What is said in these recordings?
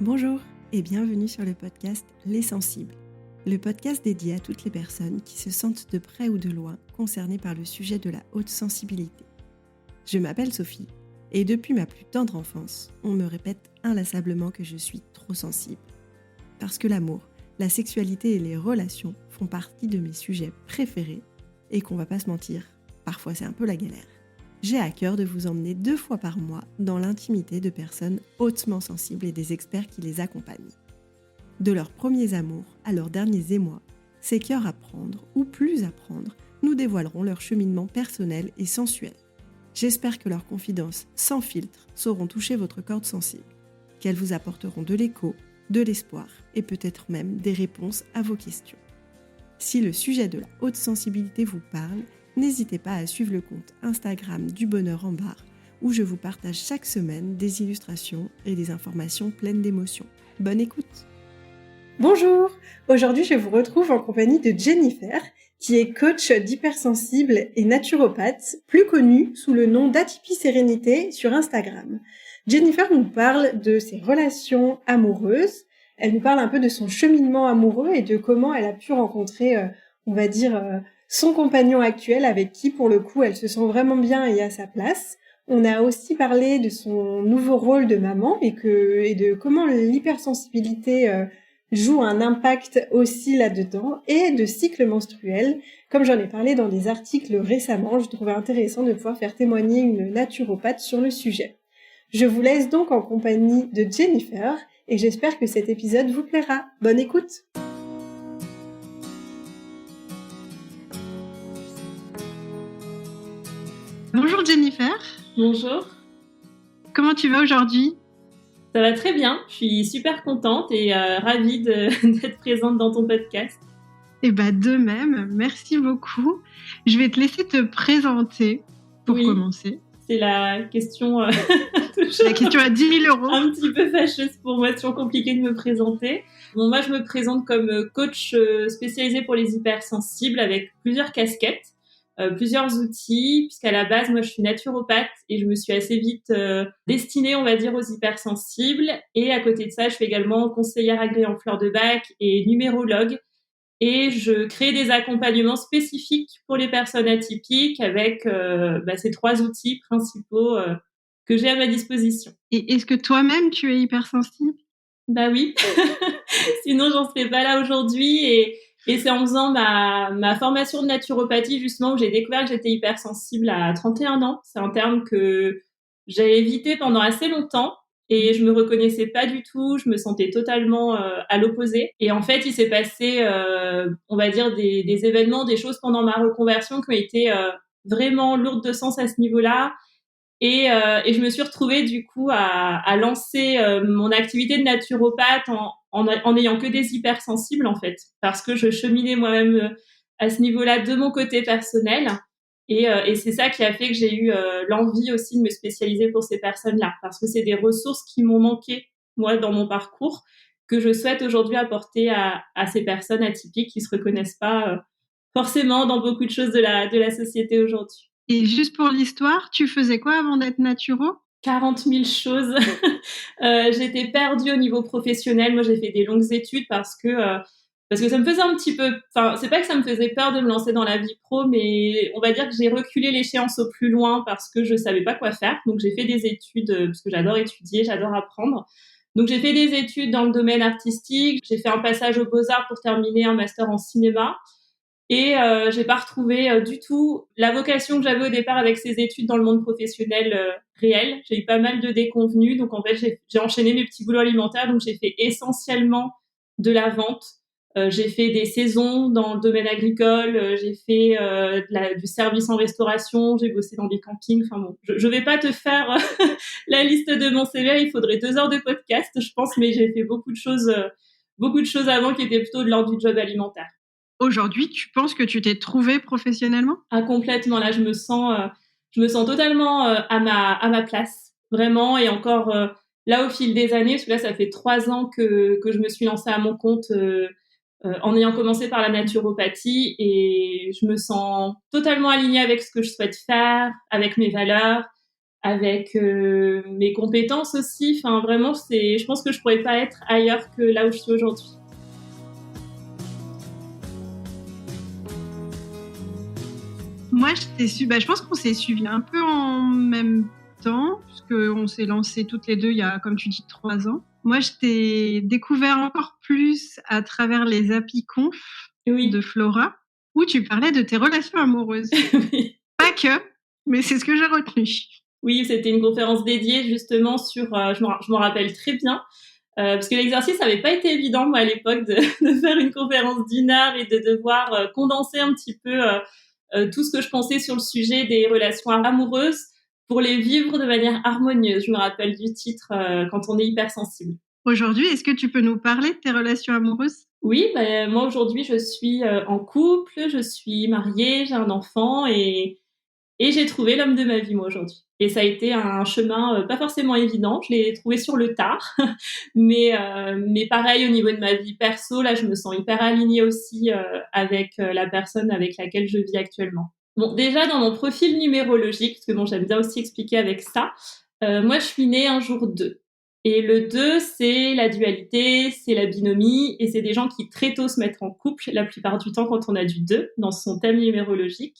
Bonjour et bienvenue sur le podcast Les Sensibles, le podcast dédié à toutes les personnes qui se sentent de près ou de loin concernées par le sujet de la haute sensibilité. Je m'appelle Sophie et depuis ma plus tendre enfance, on me répète inlassablement que je suis trop sensible. Parce que l'amour, la sexualité et les relations font partie de mes sujets préférés et qu'on va pas se mentir, parfois c'est un peu la galère. J'ai à cœur de vous emmener 2 fois par mois dans l'intimité de personnes hautement sensibles et des experts qui les accompagnent. De leurs premiers amours à leurs derniers émois, ces cœurs à prendre ou plus à prendre nous dévoileront leur cheminement personnel et sensuel. J'espère que leurs confidences sans filtre sauront toucher votre corde sensible, qu'elles vous apporteront de l'écho, de l'espoir et peut-être même des réponses à vos questions. Si le sujet de la haute sensibilité vous parle, n'hésitez pas à suivre le compte Instagram du Bonheur en Barre, où je vous partage chaque semaine des illustrations et des informations pleines d'émotions. Bonne écoute! Bonjour! Aujourd'hui, je vous retrouve en compagnie de Jennifer, qui est coach d'hypersensible et naturopathe, plus connue sous le nom d'Atypie Sérénité sur Instagram. Jennifer nous parle de ses relations amoureuses. Elle nous parle un peu de son cheminement amoureux et de comment elle a pu rencontrer, son compagnon actuel avec qui, pour le coup, elle se sent vraiment bien et à sa place. On a aussi parlé de son nouveau rôle de maman et de comment l'hypersensibilité joue un impact aussi là-dedans, et de cycle menstruel. Comme j'en ai parlé dans des articles récemment, je trouvais intéressant de pouvoir faire témoigner une naturopathe sur le sujet. Je vous laisse donc en compagnie de Jennifer et j'espère que cet épisode vous plaira. Bonne écoute! Bonjour Jennifer. Bonjour. Comment tu vas aujourd'hui? Ça va très bien, je suis super contente et ravie d'être présente dans ton podcast. Eh ben de même, merci beaucoup. Je vais te laisser te présenter pour commencer. C'est la question, la question à 10 000 euros. Un petit peu fâcheuse pour moi, c'est toujours compliqué de me présenter. Bon, moi je me présente comme coach spécialisé pour les hypersensibles avec plusieurs casquettes. Plusieurs outils, puisqu'à la base, moi, je suis naturopathe et je me suis assez vite destinée, on va dire, aux hypersensibles. Et à côté de ça, je suis également conseillère agréée en fleurs de bac et numérologue. Et je crée des accompagnements spécifiques pour les personnes atypiques avec ces 3 outils principaux que j'ai à ma disposition. Et est-ce que toi-même, tu es hypersensible? Bah oui, sinon j'en serais pas là aujourd'hui. Et c'est en faisant ma formation de naturopathie, justement, où j'ai découvert que j'étais hypersensible à 31 ans. C'est un terme que j'ai évité pendant assez longtemps et je me reconnaissais pas du tout. Je me sentais totalement à l'opposé. Et en fait, il s'est passé, on va dire, des événements, des choses pendant ma reconversion qui ont été vraiment lourdes de sens à ce niveau-là. Et je me suis retrouvée du coup à lancer mon activité de naturopathe en n'ayant que des hypersensibles en fait, parce que je cheminais moi-même à ce niveau-là de mon côté personnel. Et c'est ça qui a fait que j'ai eu l'envie aussi de me spécialiser pour ces personnes-là, parce que c'est des ressources qui m'ont manqué moi dans mon parcours, que je souhaite aujourd'hui apporter à ces personnes atypiques qui se reconnaissent pas forcément dans beaucoup de choses de la société aujourd'hui. Et juste pour l'histoire, tu faisais quoi avant d'être naturo? 40 000 choses. J'étais perdue au niveau professionnel. Moi, j'ai fait des longues études parce que ça me faisait un petit peu... Enfin, c'est pas que ça me faisait peur de me lancer dans la vie pro, mais on va dire que j'ai reculé l'échéance au plus loin parce que je savais pas quoi faire. Donc, j'ai fait des études parce que j'adore étudier, j'adore apprendre. Donc, j'ai fait des études dans le domaine artistique. J'ai fait un passage aux Beaux-Arts pour terminer un master en cinéma. Et j'ai pas retrouvé du tout la vocation que j'avais au départ avec ces études dans le monde professionnel réel. J'ai eu pas mal de déconvenues, donc en fait j'ai enchaîné mes petits boulots alimentaires. Donc j'ai fait essentiellement de la vente. J'ai fait des saisons dans le domaine agricole. J'ai fait du service en restauration. J'ai bossé dans des campings. Enfin bon, je vais pas te faire la liste de mon CV. Il faudrait 2 heures de podcast, je pense, mais j'ai fait beaucoup de choses avant qui étaient plutôt de l'ordre du job alimentaire. Aujourd'hui, tu penses que tu t'es trouvée professionnellement? Ah, complètement. Là, je me sens totalement à ma place, vraiment. Et encore là, au fil des années, parce que là, ça fait 3 ans que je me suis lancée à mon compte en ayant commencé par la naturopathie, et je me sens totalement alignée avec ce que je souhaite faire, avec mes valeurs, avec mes compétences aussi. Enfin, vraiment, je pense que je pourrais pas être ailleurs que là où je suis aujourd'hui. Moi, je pense qu'on s'est suivis un peu en même temps, puisqu'on s'est lancés toutes les deux il y a, comme tu dis, 3 ans. Moi, je t'ai découvert encore plus à travers les Apiconf de Flora, où tu parlais de tes relations amoureuses. Oui. Pas que, mais c'est ce que j'ai retenu. Oui, c'était une conférence dédiée justement sur, je m'en rappelle très bien, parce que l'exercice n'avait pas été évident, moi, à l'époque, de faire une conférence d'1 heure et de devoir condenser un petit peu tout ce que je pensais sur le sujet des relations amoureuses pour les vivre de manière harmonieuse. Je me rappelle du titre, quand on est hypersensible. Aujourd'hui, est-ce que tu peux nous parler de tes relations amoureuses ? Oui, moi aujourd'hui, je suis en couple, je suis mariée, j'ai un enfant et j'ai trouvé l'homme de ma vie, moi, aujourd'hui. Et ça a été un chemin pas forcément évident. Je l'ai trouvé sur le tard. Mais pareil, au niveau de ma vie perso, là, je me sens hyper alignée aussi avec la personne avec laquelle je vis actuellement. Bon, déjà, dans mon profil numérologique, parce que bon, j'aime bien aussi expliquer avec ça, moi, je suis née un jour 2. Et le 2, c'est la dualité, c'est la binomie, et c'est des gens qui très tôt se mettent en couple, la plupart du temps quand on a du 2 dans son thème numérologique.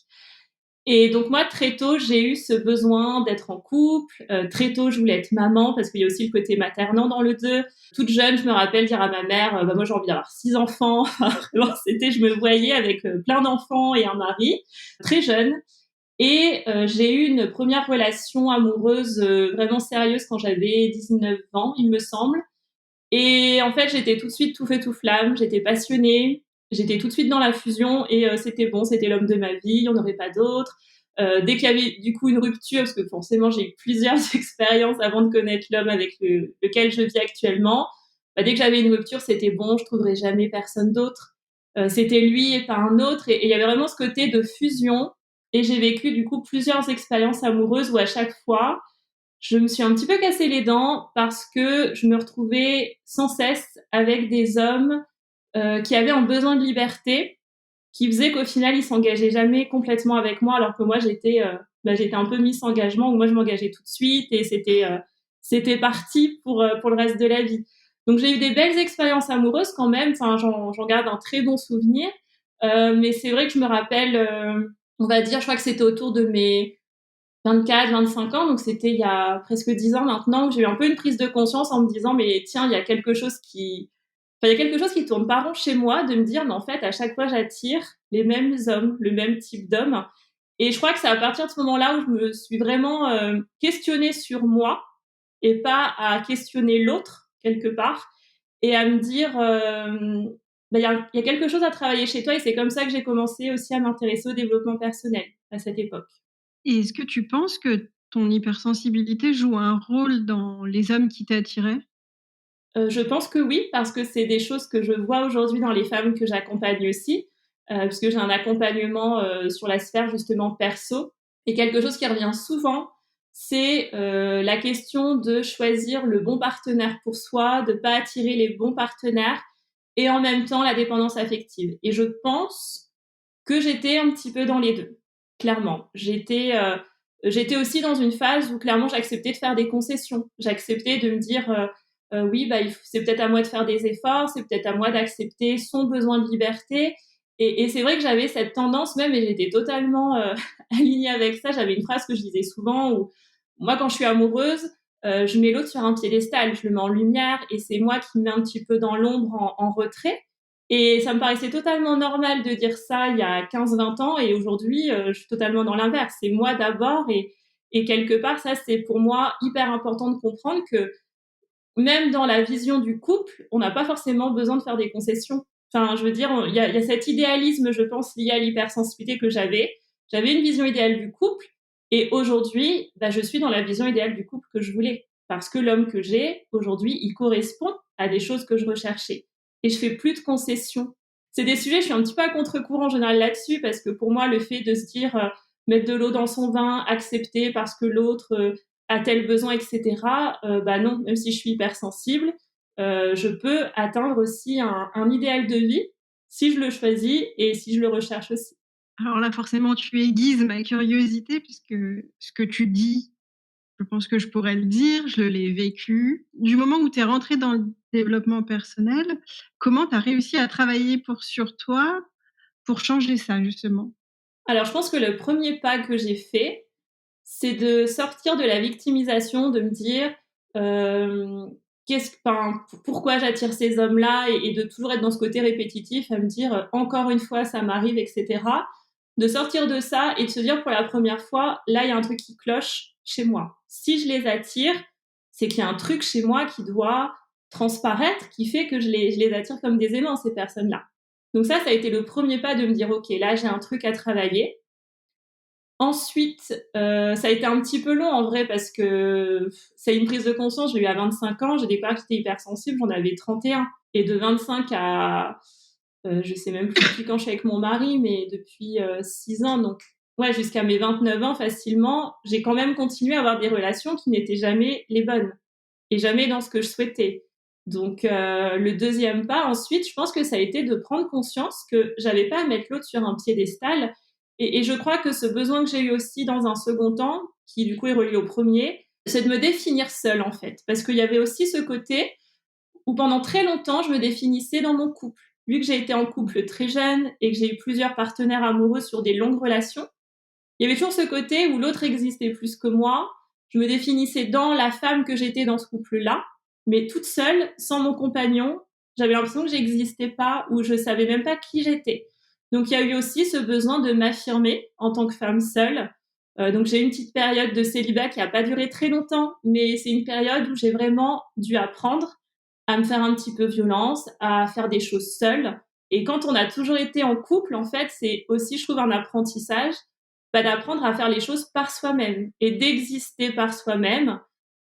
Et donc moi, très tôt, j'ai eu ce besoin d'être en couple. Très tôt, je voulais être maman parce qu'il y a aussi le côté maternant dans le 2. Toute jeune, je me rappelle dire à ma mère, moi j'ai envie d'avoir 6 enfants. Vraiment, je me voyais avec plein d'enfants et un mari, très jeune. Et j'ai eu une première relation amoureuse vraiment sérieuse quand j'avais 19 ans, il me semble. Et en fait, j'étais tout de suite tout feu tout flamme, j'étais passionnée, j'étais tout de suite dans la fusion et c'était bon, c'était l'homme de ma vie, il n'y en aurait pas d'autre. Dès qu'il y avait du coup une rupture, parce que forcément j'ai eu plusieurs expériences avant de connaître l'homme avec lequel je vis actuellement, dès que j'avais une rupture, c'était bon, je trouverais jamais personne d'autre. C'était lui et pas un autre. Et il y avait vraiment ce côté de fusion. Et j'ai vécu du coup plusieurs expériences amoureuses où à chaque fois, je me suis un petit peu cassé les dents parce que je me retrouvais sans cesse avec des hommes qui avaient un besoin de liberté, qui faisait qu'au final, ils s'engageaient jamais complètement avec moi, alors que moi, j'étais un peu Miss Engagement, où moi, je m'engageais tout de suite et c'était parti pour le reste de la vie. Donc, j'ai eu des belles expériences amoureuses quand même. Enfin, j'en garde un très bon souvenir. Mais c'est vrai que je me rappelle, on va dire, je crois que c'était autour de mes 24, 25 ans, donc c'était il y a presque 10 ans maintenant, où j'ai eu un peu une prise de conscience en me disant, mais tiens, il y a quelque chose il y a quelque chose qui tourne pas rond chez moi, de me dire, mais en fait, à chaque fois, j'attire les mêmes hommes, le même type d'hommes. Et je crois que c'est à partir de ce moment-là où je me suis vraiment questionnée sur moi et pas à questionner l'autre, quelque part, et à me dire, il y a quelque chose à travailler chez toi, et c'est comme ça que j'ai commencé aussi à m'intéresser au développement personnel à cette époque. Et est-ce que tu penses que ton hypersensibilité joue un rôle dans les hommes qui t'attiraient ? Je pense que oui, parce que c'est des choses que je vois aujourd'hui dans les femmes que j'accompagne aussi, puisque j'ai un accompagnement sur la sphère justement perso. Et quelque chose qui revient souvent, c'est la question de choisir le bon partenaire pour soi, de pas attirer les bons partenaires, et en même temps la dépendance affective. Et je pense que j'étais un petit peu dans les deux, clairement. J'étais aussi dans une phase où clairement j'acceptais de faire des concessions. J'acceptais de me dire oui, c'est peut-être à moi de faire des efforts, c'est peut-être à moi d'accepter son besoin de liberté. Et c'est vrai que j'avais cette tendance même, et j'étais totalement alignée avec ça. J'avais une phrase que je disais souvent où moi, quand je suis amoureuse, je mets l'autre sur un piédestal, je le mets en lumière, et c'est moi qui me mets un petit peu dans l'ombre, en retrait. Et ça me paraissait totalement normal de dire ça il y a 15-20 ans, et aujourd'hui, je suis totalement dans l'inverse. C'est moi d'abord, et quelque part, ça, c'est pour moi hyper important de comprendre que même dans la vision du couple, on n'a pas forcément besoin de faire des concessions. Enfin, je veux dire, il y a cet idéalisme, je pense, lié à l'hypersensibilité que j'avais. J'avais une vision idéale du couple, et aujourd'hui, je suis dans la vision idéale du couple que je voulais. Parce que l'homme que j'ai, aujourd'hui, il correspond à des choses que je recherchais. Et je fais plus de concessions. C'est des sujets, je suis un petit peu à contre-courant en général là-dessus, parce que pour moi, le fait de se dire, mettre de l'eau dans son vin, accepter parce que l'autre a tel besoin, etc. Non, même si je suis hypersensible, je peux atteindre aussi un idéal de vie si je le choisis et si je le recherche aussi. Alors là, forcément, tu aiguises ma curiosité puisque ce que tu dis Je pense que je pourrais le dire, je l'ai vécu. Du moment où tu es rentrée dans le développement personnel, comment tu as réussi à travailler sur toi pour changer ça, justement? Alors, je pense que le premier pas que j'ai fait, c'est de sortir de la victimisation, de me dire pourquoi j'attire ces hommes-là et de toujours être dans ce côté répétitif, à me dire encore une fois ça m'arrive, etc. De sortir de ça et de se dire pour la première fois, là il y a un truc qui cloche chez moi. Si je les attire, c'est qu'il y a un truc chez moi qui doit transparaître, qui fait que je les attire comme des aimants, ces personnes-là. Donc ça a été le premier pas de me dire, ok, là j'ai un truc à travailler. Ensuite, ça a été un petit peu long en vrai parce que c'est une prise de conscience. Je l'ai eu à 25 ans, j'ai découvert que j'étais hypersensible, j'en avais 31. Et de 25 à, je sais même plus depuis quand je suis avec mon mari, mais depuis 6 ans. Donc, ouais, jusqu'à mes 29 ans facilement, j'ai quand même continué à avoir des relations qui n'étaient jamais les bonnes et jamais dans ce que je souhaitais. Donc, le deuxième pas, ensuite, je pense que ça a été de prendre conscience que j'avais pas à mettre l'autre sur un piédestal. Et je crois que ce besoin que j'ai eu aussi dans un second temps, qui du coup est relié au premier, c'est de me définir seule en fait. Parce qu'il y avait aussi ce côté où pendant très longtemps, je me définissais dans mon couple. Vu que j'ai été en couple très jeune et que j'ai eu plusieurs partenaires amoureux sur des longues relations, il y avait toujours ce côté où l'autre existait plus que moi. Je me définissais dans la femme que j'étais dans ce couple-là, mais toute seule, sans mon compagnon. J'avais l'impression que j'existais pas ou je savais même pas qui j'étais. Donc il y a eu aussi ce besoin de m'affirmer en tant que femme seule. Donc j'ai eu une petite période de célibat qui a pas duré très longtemps, mais c'est une période où j'ai vraiment dû apprendre à me faire un petit peu violence, à faire des choses seule. Et quand on a toujours été en couple, en fait, c'est aussi, je trouve, un apprentissage d'apprendre à faire les choses par soi-même et d'exister par soi-même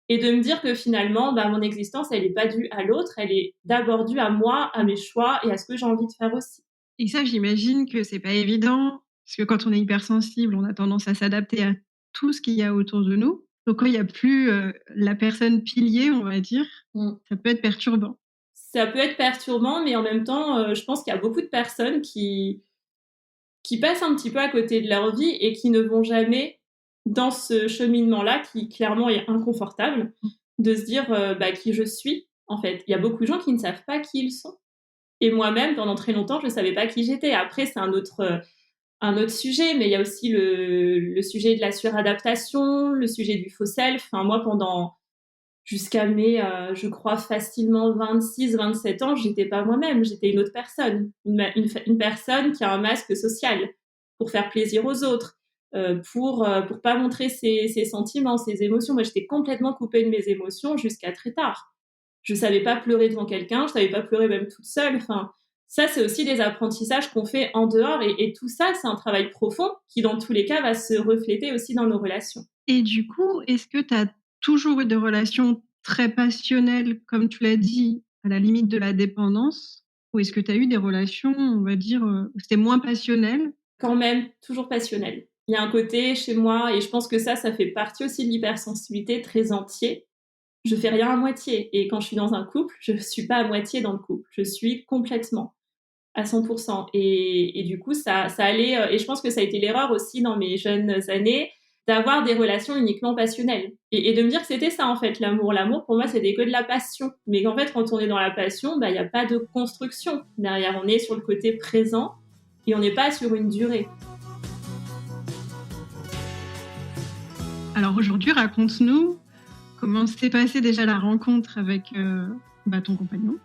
et de me dire que finalement, mon existence, elle n'est pas due à l'autre, elle est d'abord due à moi, à mes choix et à ce que j'ai envie de faire aussi. Et ça, j'imagine que c'est pas évident, parce que quand on est hypersensible, on a tendance à s'adapter à tout ce qu'il y a autour de nous. Donc quand il y a plus la personne pilier, on va dire, ça peut être perturbant. Ça peut être perturbant, mais en même temps, je pense qu'il y a beaucoup de personnes qui passent un petit peu à côté de leur vie et qui ne vont jamais dans ce cheminement-là qui clairement est inconfortable, de se dire qui je suis, en fait. Il y a beaucoup de gens qui ne savent pas qui ils sont. Et moi-même, pendant très longtemps, je ne savais pas qui j'étais. Après, c'est un autre sujet, mais il y a aussi le sujet de la suradaptation, le sujet du faux self. Enfin, moi, jusqu'à mes, je crois, facilement 26, 27 ans, j'étais pas moi-même, j'étais une autre personne. Une personne qui a un masque social pour faire plaisir aux autres, pour pas montrer ses sentiments, ses émotions. Moi, j'étais complètement coupée de mes émotions jusqu'à très tard. Je savais pas pleurer devant quelqu'un, je savais pas pleurer même toute seule. Enfin, ça, c'est aussi des apprentissages qu'on fait en dehors. Et tout ça, c'est un travail profond qui, dans tous les cas, va se refléter aussi dans nos relations. Et du coup, est-ce que tu as toujours eu des relations très passionnelles, comme tu l'as dit, à la limite de la dépendance? Ou est-ce que tu as eu des relations, on va dire, où c'était moins passionnel? Quand même, toujours passionnel. Il y a un côté chez moi, et je pense que ça fait partie aussi de l'hypersensibilité, très entier. Je fais rien à moitié. Et quand je suis dans un couple, je suis pas à moitié dans le couple. Je suis complètement à 100%. Et du coup, ça allait, et je pense que ça a été l'erreur aussi dans mes jeunes années, d'avoir des relations uniquement passionnelles. Et de me dire que c'était ça, en fait, l'amour. L'amour, pour moi, c'était que de la passion. Mais qu'en fait, quand on est dans la passion, il n'y a pas de construction derrière. On est sur le côté présent et on n'est pas sur une durée. Alors aujourd'hui, raconte-nous comment s'est passée déjà la rencontre avec ton compagnon.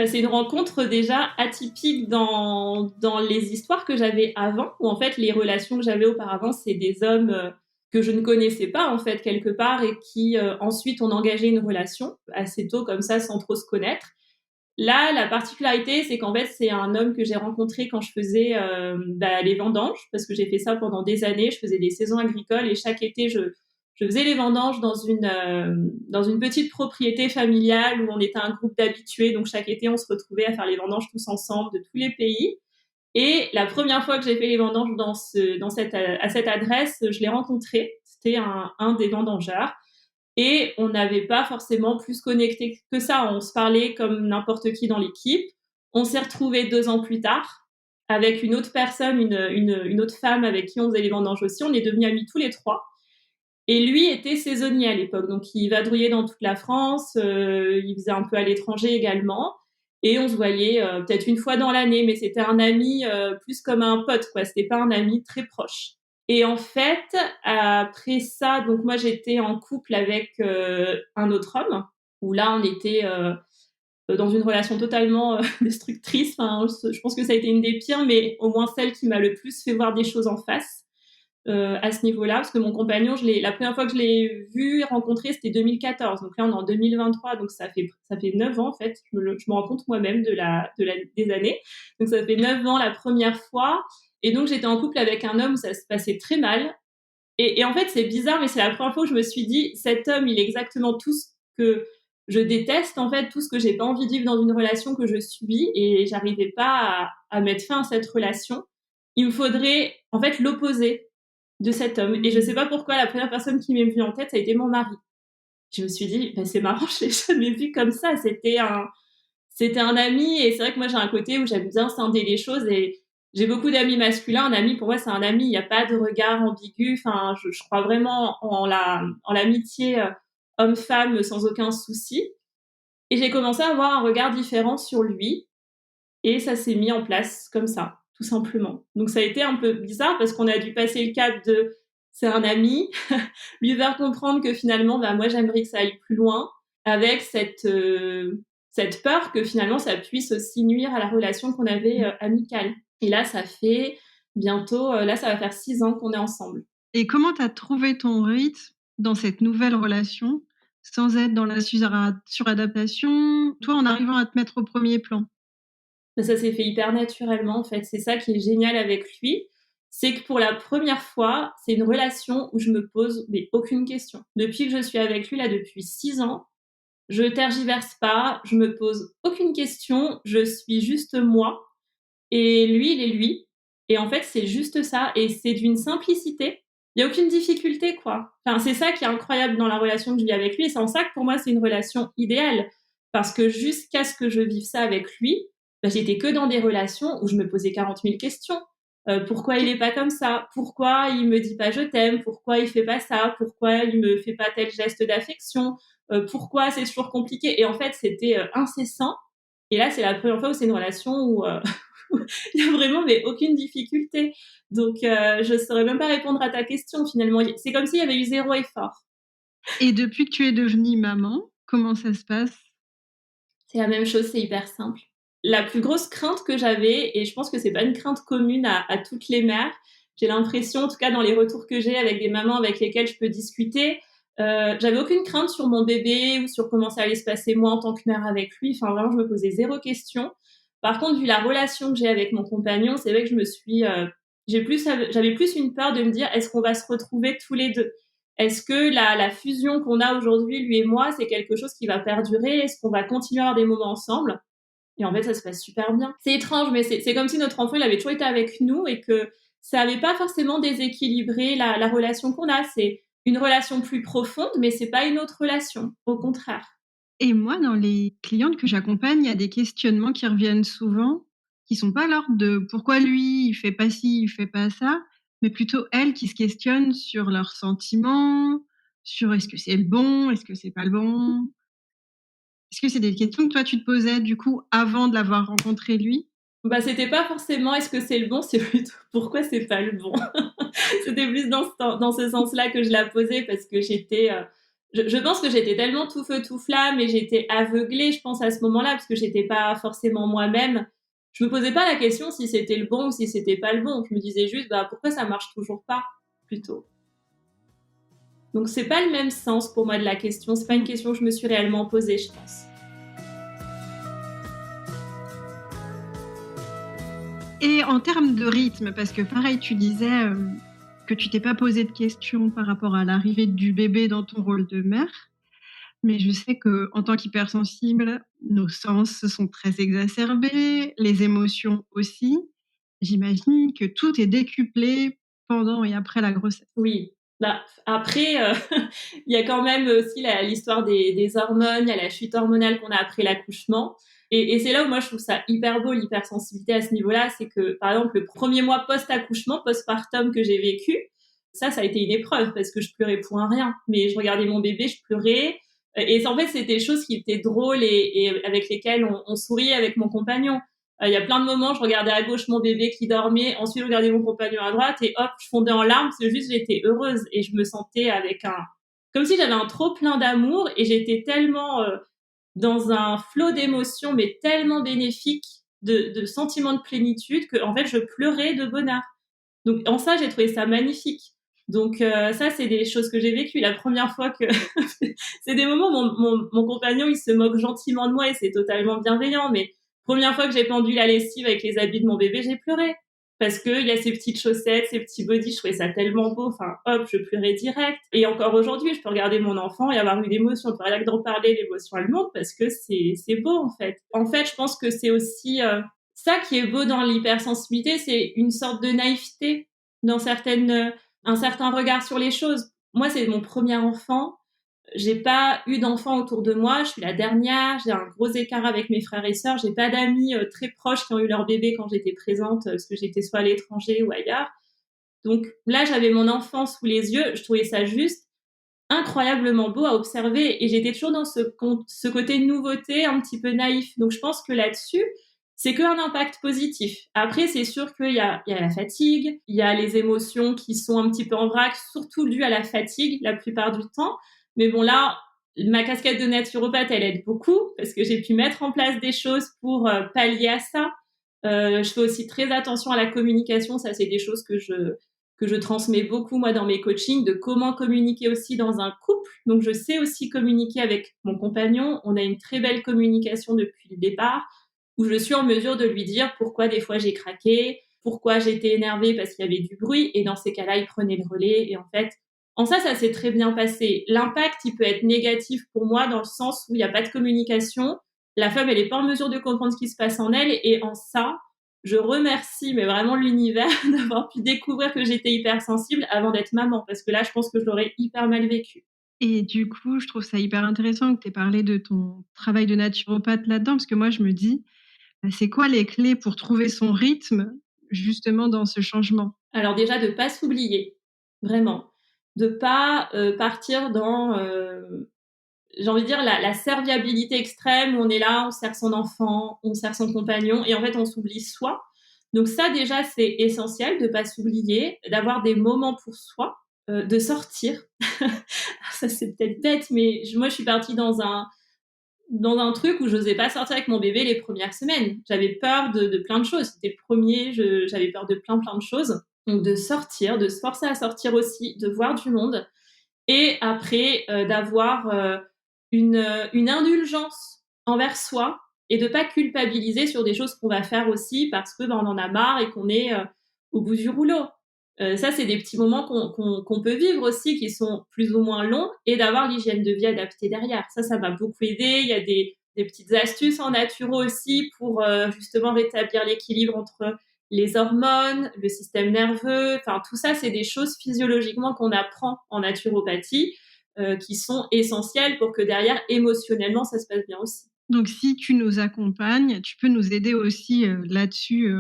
C'est une rencontre déjà atypique dans les histoires que j'avais avant, où en fait les relations que j'avais auparavant, c'est des hommes que je ne connaissais pas en fait quelque part et qui ensuite ont engagé une relation assez tôt comme ça sans trop se connaître. Là, la particularité, c'est qu'en fait, c'est un homme que j'ai rencontré quand je faisais les vendanges, parce que j'ai fait ça pendant des années. Je faisais des saisons agricoles et chaque été, je faisais les vendanges dans une petite propriété familiale où on était un groupe d'habitués. Donc, chaque été, on se retrouvait à faire les vendanges tous ensemble de tous les pays. Et la première fois que j'ai fait les vendanges à cette adresse, je l'ai rencontré. C'était un des vendangeurs. Et on n'avait pas forcément plus connecté que ça. On se parlait comme n'importe qui dans l'équipe. On s'est retrouvés 2 ans plus tard avec une autre personne, une autre femme avec qui on faisait les vendanges aussi. On est devenus amis tous les trois. Et lui était saisonnier à l'époque, donc il vadrouillait dans toute la France, il faisait un peu à l'étranger également. Et on se voyait peut-être une fois dans l'année, mais c'était un ami plus comme un pote, quoi. C'était pas un ami très proche. Et en fait, après ça, donc moi j'étais en couple avec un autre homme, où là on était dans une relation totalement destructrice. Enfin, je pense que ça a été une des pires, mais au moins celle qui m'a le plus fait voir des choses en face à ce niveau-là, parce que mon compagnon, la première fois que je l'ai vu et rencontré, c'était 2014. Donc là, on est en 2023, donc ça fait 9 ans en fait. Je me rends compte moi-même des années. Donc ça fait 9 ans la première fois. Et donc j'étais en couple avec un homme où ça se passait très mal. Et en fait, c'est bizarre, mais c'est la première fois où je me suis dit, cet homme, il est exactement tout ce que je déteste, en fait, tout ce que j'ai pas envie de vivre dans une relation que je subis, et j'arrivais pas à mettre fin à cette relation. Il me faudrait, en fait, l'opposé de cet homme. Et je sais pas pourquoi, la première personne qui m'est venue en tête, ça a été mon mari. Je me suis dit, ben, c'est marrant, je l'ai jamais vu comme ça. C'était un ami, et c'est vrai que moi, j'ai un côté où j'aime bien scinder les choses, et j'ai beaucoup d'amis masculins. Un ami, pour moi, c'est un ami. Il n'y a pas de regard ambigu. Enfin, je crois vraiment en l'amitié homme-femme sans aucun souci. Et j'ai commencé à avoir un regard différent sur lui. Et ça s'est mis en place comme ça, tout simplement. Donc ça a été un peu bizarre parce qu'on a dû passer le cap de c'est un ami, lui faire comprendre que finalement, bah, moi, j'aimerais que ça aille plus loin, avec cette peur que finalement, ça puisse aussi nuire à la relation qu'on avait amicale. Et là, ça fait bientôt, là, ça va faire 6 ans qu'on est ensemble. Et comment tu as trouvé ton rythme dans cette nouvelle relation, sans être dans la suradaptation, toi en arrivant à te mettre au premier plan? Ça s'est fait hyper naturellement, en fait. C'est ça qui est génial avec lui. C'est que pour la première fois, c'est une relation où je me pose mais aucune question. Depuis que je suis avec lui, là, depuis 6 ans, je tergiverse pas, je me pose aucune question, je suis juste moi. Et lui, il est lui. Et en fait, c'est juste ça. Et c'est d'une simplicité. Il n'y a aucune difficulté, quoi. Enfin, c'est ça qui est incroyable dans la relation que je vis avec lui. Et c'est en ça que pour moi, c'est une relation idéale. Parce que jusqu'à ce que je vive ça avec lui, bah, j'étais que dans des relations où je me posais 40 000 questions. Pourquoi il est pas comme ça? Pourquoi il me dit pas je t'aime? Pourquoi il fait pas ça? Pourquoi il me fait pas tel geste d'affection? Pourquoi c'est toujours compliqué? Et en fait, c'était incessant. Et là, c'est la première fois où c'est une relation où il y a vraiment mais aucune difficulté. Donc, je saurais même pas répondre à ta question finalement. C'est comme s'il y avait eu 0 effort. Et depuis que tu es devenue maman, comment ça se passe? C'est la même chose, c'est hyper simple. La plus grosse crainte que j'avais, et je pense que c'est pas une crainte commune à toutes les mères, j'ai l'impression, en tout cas dans les retours que j'ai avec des mamans avec lesquelles je peux discuter, j'avais aucune crainte sur mon bébé ou sur comment ça allait se passer moi en tant que mère avec lui. Enfin, vraiment, je me posais 0 question. Par contre, vu la relation que j'ai avec mon compagnon, c'est vrai que j'avais plus une peur de me dire, est-ce qu'on va se retrouver tous les deux? Est-ce que la fusion qu'on a aujourd'hui, lui et moi, c'est quelque chose qui va perdurer? Est-ce qu'on va continuer à avoir des moments ensemble? Et en fait, ça se passe super bien. C'est étrange, mais c'est comme si notre enfant, il avait toujours été avec nous et que ça n'avait pas forcément déséquilibré la relation qu'on a. C'est une relation plus profonde, mais c'est pas une autre relation. Au contraire. Et moi, dans les clientes que j'accompagne, il y a des questionnements qui reviennent souvent, qui sont pas l'ordre de pourquoi lui, il fait pas ci, il fait pas ça, mais plutôt elles qui se questionnent sur leurs sentiments, sur est-ce que c'est le bon, est-ce que c'est pas le bon. Est-ce que c'est des questions que toi tu te posais du coup avant de l'avoir rencontré lui? Bah, c'était pas forcément est-ce que c'est le bon, c'est plutôt pourquoi c'est pas le bon. C'était plus dans ce sens-là que je la posais parce que je pense que j'étais tellement tout feu tout flamme et j'étais aveuglée, je pense, à ce moment-là, parce que j'étais pas forcément moi-même. Je me posais pas la question si c'était le bon ou si c'était pas le bon. Je me disais juste, bah, pourquoi ça marche toujours pas, plutôt. Donc c'est pas le même sens pour moi de la question. C'est pas une question que je me suis réellement posée, je pense. Et en termes de rythme, parce que pareil, tu disais que tu t'es pas posé de questions par rapport à l'arrivée du bébé dans ton rôle de mère, mais je sais qu'en tant qu'hypersensible, nos sens sont très exacerbés, les émotions aussi. J'imagine que tout est décuplé pendant et après la grossesse. Oui. Bah, après, il y a quand même aussi l'histoire des hormones, il y a la chute hormonale qu'on a après l'accouchement. Et c'est là où moi je trouve ça hyper beau, l'hypersensibilité à ce niveau-là, c'est que par exemple le premier mois post-accouchement, postpartum que j'ai vécu, Ça a été une épreuve parce que je pleurais pour un rien. Mais je regardais mon bébé, je pleurais. Et en fait, c'était des choses qui étaient drôles et avec lesquelles on souriait avec mon compagnon. Il y a plein de moments, je regardais à gauche mon bébé qui dormait, ensuite je regardais mon compagnon à droite et hop, je fondais en larmes parce que juste j'étais heureuse et je me sentais comme si j'avais un trop plein d'amour et j'étais tellement dans un flot d'émotions mais tellement bénéfique de sentiments de plénitude que en fait je pleurais de bonheur. Donc en ça, j'ai trouvé ça magnifique. Donc ça, c'est des choses que j'ai vécues. La première fois que c'est des moments où mon compagnon, il se moque gentiment de moi et c'est totalement bienveillant. Mais première fois que j'ai pendu la lessive avec les habits de mon bébé, j'ai pleuré. Parce qu'il y a ces petites chaussettes, ces petits bodys, je trouvais ça tellement beau. Enfin, hop, je pleurais direct. Et encore aujourd'hui, je peux regarder mon enfant et avoir eu l'émotion. On peut rien que d'en parler, l'émotion, elle monte parce que c'est beau, en fait. En fait, je pense que c'est aussi ça qui est beau dans l'hypersensibilité, c'est une sorte de naïveté dans un certain regard sur les choses. Moi, c'est mon premier enfant. J'ai pas eu d'enfants autour de moi. Je suis la dernière. J'ai un gros écart avec mes frères et sœurs. J'ai pas d'amis très proches qui ont eu leur bébé quand j'étais présente, parce que j'étais soit à l'étranger ou ailleurs. Donc là, j'avais mon enfant sous les yeux. Je trouvais ça juste incroyablement beau à observer. Et j'étais toujours dans ce côté nouveauté, un petit peu naïf. Donc je pense que là-dessus, c'est qu'un impact positif. Après, c'est sûr qu'il y a la fatigue, il y a les émotions qui sont un petit peu en vrac, surtout dues à la fatigue la plupart du temps. Mais bon, là, ma casquette de naturopathe, elle aide beaucoup parce que j'ai pu mettre en place des choses pour pallier à ça. Je fais aussi très attention à la communication. Ça, c'est des choses que je transmets beaucoup, moi, dans mes coachings, de comment communiquer aussi dans un couple. Donc, je sais aussi communiquer avec mon compagnon. On a une très belle communication depuis le départ, où je suis en mesure de lui dire pourquoi des fois j'ai craqué, pourquoi j'étais énervée parce qu'il y avait du bruit, et dans ces cas-là, il prenait le relais. Et en fait, en ça s'est très bien passé. L'impact, il peut être négatif pour moi dans le sens où il n'y a pas de communication. La femme, elle n'est pas en mesure de comprendre ce qui se passe en elle, et en ça, je remercie mais vraiment l'univers d'avoir pu découvrir que j'étais hypersensible avant d'être maman, parce que là, je pense que je l'aurais hyper mal vécu. Et du coup, je trouve ça hyper intéressant que tu aies parlé de ton travail de naturopathe là-dedans, parce que moi, je me dis, c'est quoi les clés pour trouver son rythme, justement, dans ce changement? Alors déjà, de pas s'oublier, vraiment. De pas partir dans, j'ai envie de dire, la serviabilité extrême, où on est là, on sert son enfant, on sert son compagnon, et en fait, on s'oublie soi. Donc ça, déjà, c'est essentiel de pas s'oublier, d'avoir des moments pour soi, de sortir. Ça, c'est peut-être bête, mais moi, je suis partie dans un truc où j'osais pas sortir avec mon bébé les premières semaines. J'avais peur de plein de choses. C'était le premier, j'avais peur de plein de choses. Donc de sortir, de se forcer à sortir aussi, de voir du monde. Et après, d'avoir une indulgence envers soi et de pas culpabiliser sur des choses qu'on va faire aussi parce que on en a marre et qu'on est au bout du rouleau. Ça, c'est des petits moments qu'on peut vivre aussi, qui sont plus ou moins longs, et d'avoir l'hygiène de vie adaptée derrière. Ça m'a beaucoup aidé. Il y a des petites astuces en naturo aussi pour justement rétablir l'équilibre entre les hormones, le système nerveux. Enfin, tout ça, c'est des choses physiologiquement qu'on apprend en naturopathie, qui sont essentielles pour que derrière, émotionnellement, ça se passe bien aussi. Donc, si tu nous accompagnes, tu peux nous aider aussi là-dessus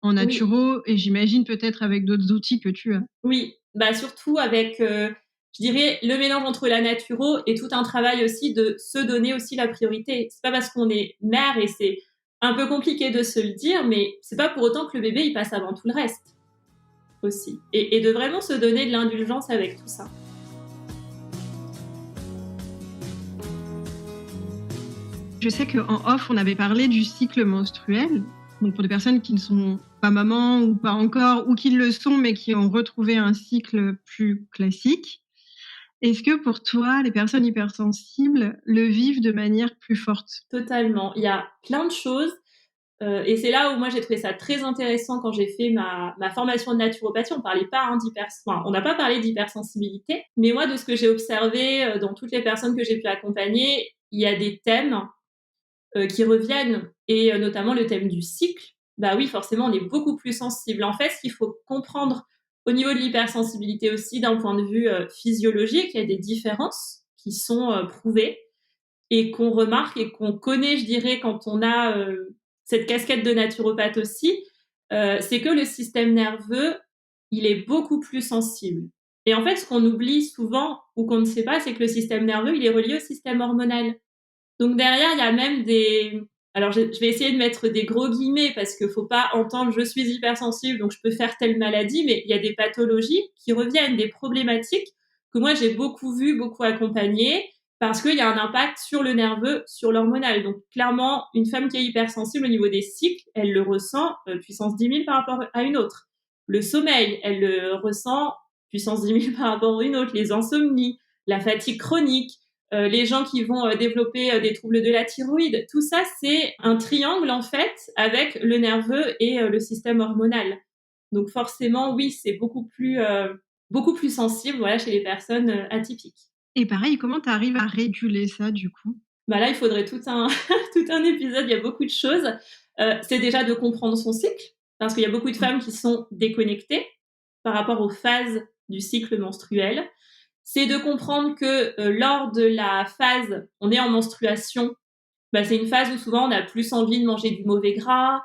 en naturo, oui. Et j'imagine peut-être avec d'autres outils que tu as. Oui, bah surtout avec, je dirais, le mélange entre la naturo et tout un travail aussi de se donner aussi la priorité. C'est pas parce qu'on est mère, et c'est un peu compliqué de se le dire, mais c'est pas pour autant que le bébé il passe avant tout le reste aussi. Et de vraiment se donner de l'indulgence avec tout ça. Je sais qu'en off, on avait parlé du cycle menstruel. Donc pour des personnes qui ne sont pas mamans ou pas encore, ou qui le sont, mais qui ont retrouvé un cycle plus classique. Est-ce que pour toi, les personnes hypersensibles le vivent de manière plus forte? Totalement. Il y a plein de choses. Et c'est là où moi j'ai trouvé ça très intéressant quand j'ai fait ma formation de naturopathie. On parlait pas on n'a pas parlé d'hypersensibilité, mais moi de ce que j'ai observé dans toutes les personnes que j'ai pu accompagner, il y a des thèmes qui reviennent, et notamment le thème du cycle. Bah oui, forcément, on est beaucoup plus sensible. En fait, ce qu'il faut comprendre au niveau de l'hypersensibilité aussi, d'un point de vue physiologique, il y a des différences qui sont prouvées et qu'on remarque et qu'on connaît, je dirais, quand on a cette casquette de naturopathe aussi. C'est que le système nerveux, il est beaucoup plus sensible. Et en fait, ce qu'on oublie souvent ou qu'on ne sait pas, c'est que le système nerveux, il est relié au système hormonal. Donc derrière, il y a même des... Alors, je vais essayer de mettre des gros guillemets parce qu'il ne faut pas entendre « je suis hypersensible, donc je peux faire telle maladie », mais il y a des pathologies qui reviennent, des problématiques que moi, j'ai beaucoup vues, beaucoup accompagnées, parce qu'il y a un impact sur le nerveux, sur l'hormonal. Donc clairement, une femme qui est hypersensible au niveau des cycles, elle le ressent puissance 10 000 par rapport à une autre. Le sommeil, elle le ressent puissance 10 000 par rapport à une autre. Les insomnies, la fatigue chronique, les gens qui vont développer des troubles de la thyroïde, tout ça, c'est un triangle en fait avec le nerveux et le système hormonal. Donc forcément, oui, c'est beaucoup plus sensible, voilà, chez les personnes atypiques. Et pareil, comment tu arrives à réguler ça du coup? Bah là, il faudrait tout un tout un épisode. Il y a beaucoup de choses. C'est déjà de comprendre son cycle, parce qu'il y a beaucoup de femmes qui sont déconnectées par rapport aux phases du cycle menstruel. C'est de comprendre que lors de la phase, on est en menstruation, bah, c'est une phase où souvent on a plus envie de manger du mauvais gras,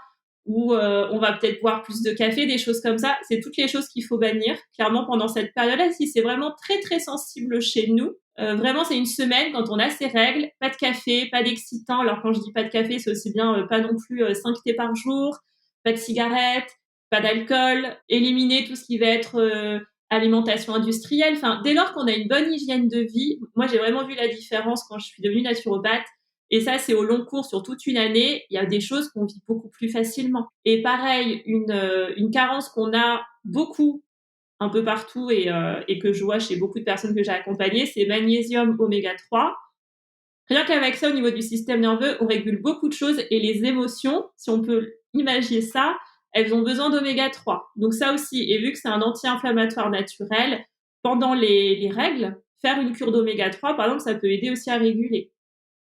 où on va peut-être boire plus de café, des choses comme ça. C'est toutes les choses qu'il faut bannir, clairement, pendant cette période-là. Si c'est vraiment très, très sensible chez nous, vraiment, c'est une semaine quand on a ses règles, pas de café, pas d'excitant. Alors, quand je dis pas de café, c'est aussi bien pas non plus 5 thés par jour, pas de cigarettes, pas d'alcool, éliminer tout ce qui va être alimentation industrielle. Enfin, dès lors qu'on a une bonne hygiène de vie, moi, j'ai vraiment vu la différence quand je suis devenue naturopathe. Et ça, c'est au long cours, sur toute une année, il y a des choses qu'on vit beaucoup plus facilement. Et pareil, une carence qu'on a beaucoup, un peu partout, et que je vois chez beaucoup de personnes que j'ai accompagnées, c'est magnésium oméga 3. Rien qu'avec ça, au niveau du système nerveux, on régule beaucoup de choses, et les émotions, si on peut imaginer ça, elles ont besoin d'oméga 3. Donc ça aussi, et vu que c'est un anti-inflammatoire naturel, pendant les règles, faire une cure d'oméga 3, par exemple, ça peut aider aussi à réguler.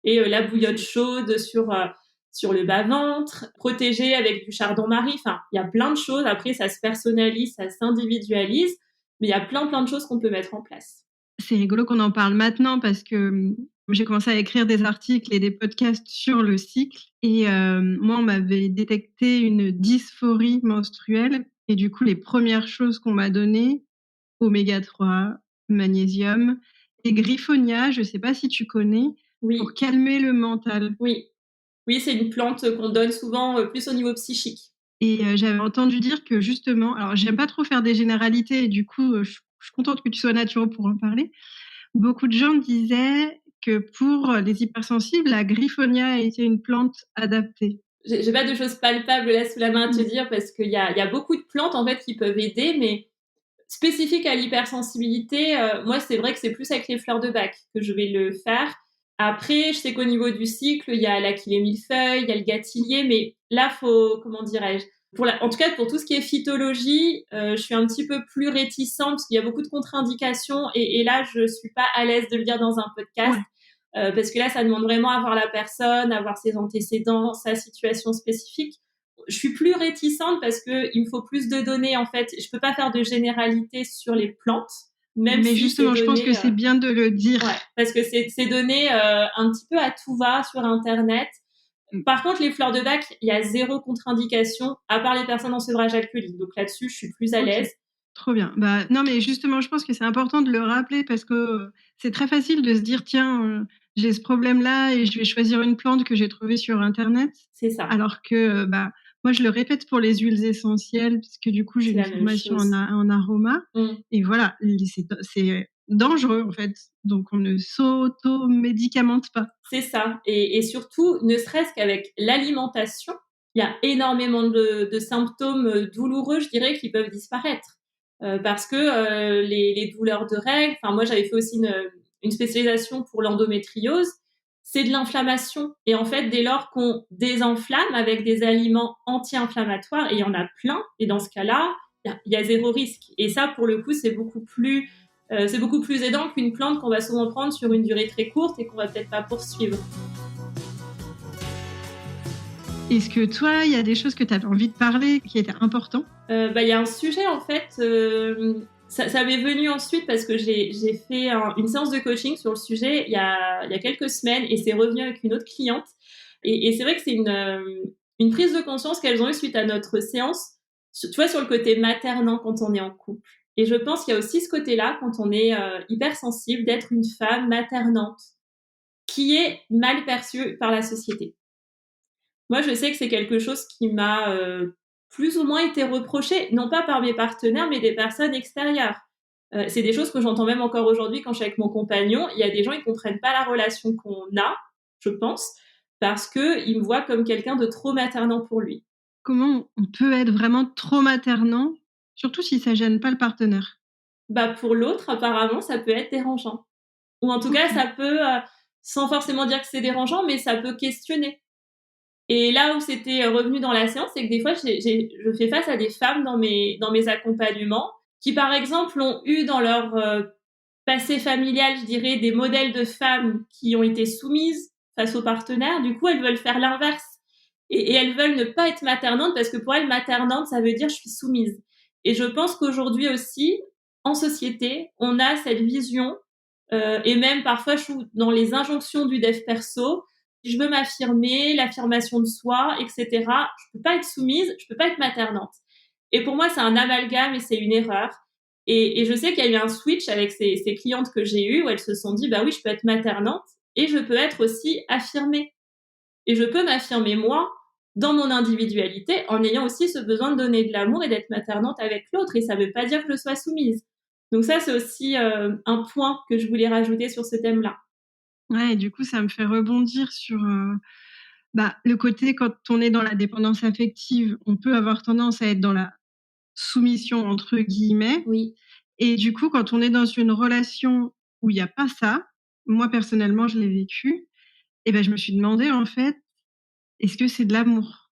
Et la bouillotte chaude sur le bas-ventre, protégée avec du chardon-marie. Enfin, il y a plein de choses. Après, ça se personnalise, ça s'individualise, mais il y a plein de choses qu'on peut mettre en place. C'est rigolo qu'on en parle maintenant parce que j'ai commencé à écrire des articles et des podcasts sur le cycle. Et moi, on m'avait détecté une dysphorie menstruelle. Et du coup, les premières choses qu'on m'a données, oméga 3, magnésium et griffonia, je ne sais pas si tu connais, Oui. pour calmer le mental. Oui, c'est une plante qu'on donne souvent plus au niveau psychique. Et j'avais entendu dire que justement, alors j'aime pas trop faire des généralités et du coup, je suis contente que tu sois naturo pour en parler. Beaucoup de gens disaient que pour les hypersensibles, la griffonia était une plante adaptée. J'ai pas de choses palpables là sous la main à te dire, parce qu'il y a beaucoup de plantes en fait qui peuvent aider, mais spécifique à l'hypersensibilité, moi c'est vrai que c'est plus avec les fleurs de bac que je vais le faire. Après, je sais qu'au niveau du cycle, il y a l'achillée millefeuille, il y a le gâtillier, mais là, faut, comment dirais-je, en tout cas, pour tout ce qui est phytologie, je suis un petit peu plus réticente parce qu'il y a beaucoup de contre-indications, et là, je suis pas à l'aise de le dire dans un podcast. Parce que là, ça demande vraiment à voir la personne, à voir ses antécédents, sa situation spécifique. Je suis plus réticente parce que il me faut plus de données, en fait. Je peux pas faire de généralité sur les plantes. Mais si justement, je pense que c'est bien de le dire. Ouais, parce que c'est donné un petit peu à tout va sur Internet. Par contre, les fleurs de bac, il y a 0 contre-indication, à part les personnes en sevrage alcoolique. Donc là-dessus, je suis plus à l'aise. Trop bien. Bah, non, mais justement, je pense que c'est important de le rappeler parce que c'est très facile de se dire, tiens, j'ai ce problème-là et je vais choisir une plante que j'ai trouvée sur Internet. C'est ça. Alors que, moi, je le répète pour les huiles essentielles, puisque du coup, j'ai une formation en aroma. Et voilà, c'est dangereux, en fait. Donc, on ne s'auto-médicamente pas. C'est ça. Et surtout, ne serait-ce qu'avec l'alimentation, il y a énormément de symptômes douloureux, je dirais, qui peuvent disparaître. Parce que les douleurs de règles, enfin, moi, j'avais fait aussi une spécialisation pour l'endométriose, c'est de l'inflammation. Et en fait, dès lors qu'on désenflamme avec des aliments anti-inflammatoires, et il y en a plein, et dans ce cas-là, il y a 0 risque. Et ça, pour le coup, c'est beaucoup plus aidant qu'une plante qu'on va souvent prendre sur une durée très courte et qu'on va peut-être pas poursuivre. Est-ce que toi, il y a des choses que tu avais envie de parler qui étaient importants ? Il y a un sujet, en fait, ça m'est venu ensuite parce que j'ai fait une séance de coaching sur le sujet il y a quelques semaines, et c'est revenu avec une autre cliente. Et c'est vrai que c'est une prise de conscience qu'elles ont eue suite à notre séance, tu vois, sur le côté maternant quand on est en couple. Et je pense qu'il y a aussi ce côté-là, quand on est hypersensible, d'être une femme maternante, qui est mal perçue par la société. Moi, je sais que c'est quelque chose qui m'a plus ou moins été reproché, non pas par mes partenaires, mais des personnes extérieures. C'est des choses que j'entends même encore aujourd'hui quand je suis avec mon compagnon. Il y a des gens, ils comprennent pas la relation qu'on a, je pense, parce qu'ils me voient comme quelqu'un de trop maternant pour lui. Comment on peut être vraiment trop maternant, surtout si ça gêne pas le partenaire? Bah, pour l'autre, apparemment, ça peut être dérangeant. Ou en tout cas, OK. ça peut, sans forcément dire que c'est dérangeant, mais ça peut questionner. Et là où c'était revenu dans la séance, c'est que des fois, je fais face à des femmes dans mes accompagnements qui, par exemple, ont eu dans leur passé familial, je dirais, des modèles de femmes qui ont été soumises face aux partenaires. Du coup, elles veulent faire l'inverse. Et elles veulent ne pas être maternantes parce que pour elles, maternante, ça veut dire je suis soumise. Et je pense qu'aujourd'hui aussi, en société, on a cette vision, et même parfois, je trouve, dans les injonctions du dev perso, je veux m'affirmer, l'affirmation de soi, etc. Je peux pas être soumise, je peux pas être maternante. Et pour moi, c'est un amalgame et c'est une erreur. Et je sais qu'il y a eu un switch avec ces clientes que j'ai eues où elles se sont dit, bah oui, je peux être maternante et je peux être aussi affirmée. Et je peux m'affirmer moi dans mon individualité en ayant aussi ce besoin de donner de l'amour et d'être maternante avec l'autre. Et ça veut pas dire que je sois soumise. Donc ça, c'est aussi un point que je voulais rajouter sur ce thème-là. Ouais, et du coup, ça me fait rebondir sur, le côté quand on est dans la dépendance affective, on peut avoir tendance à être dans la «soumission» entre guillemets Oui. et du coup, quand on est dans une relation où il y a pas ça, moi personnellement, je l'ai vécu et je me suis demandé en fait, est-ce que c'est de l'amour?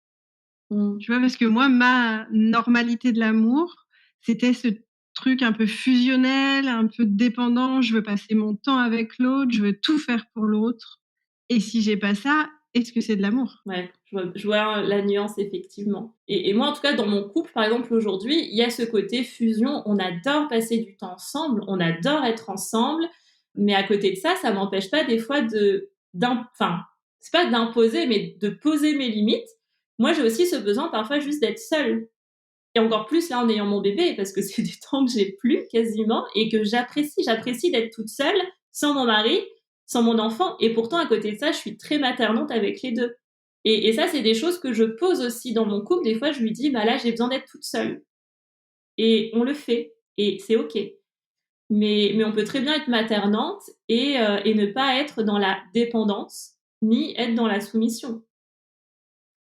Mmh. Tu vois? Parce que moi, ma normalité de l'amour, c'était ce truc un peu fusionnel, un peu dépendant. Je veux passer mon temps avec l'autre, je veux tout faire pour l'autre. Et si j'ai pas ça, est-ce que c'est de l'amour? Ouais, je vois la nuance effectivement. Et moi, en tout cas, dans mon couple, par exemple, aujourd'hui, il y a ce côté fusion. On adore passer du temps ensemble, on adore être ensemble, mais à côté de ça, ça m'empêche pas des fois enfin, c'est pas d'imposer, mais de poser mes limites. Moi, j'ai aussi ce besoin parfois juste d'être seule. Et encore plus là en ayant mon bébé, parce que c'est du temps que j'ai plus quasiment et que j'apprécie. J'apprécie d'être toute seule, sans mon mari, sans mon enfant. Et pourtant, à côté de ça, je suis très maternante avec les deux. Et ça, c'est des choses que je pose aussi dans mon couple. Des fois, je lui dis, bah là, j'ai besoin d'être toute seule. Et on le fait. Et c'est OK. Mais on peut très bien être maternante et ne pas être dans la dépendance, ni être dans la soumission.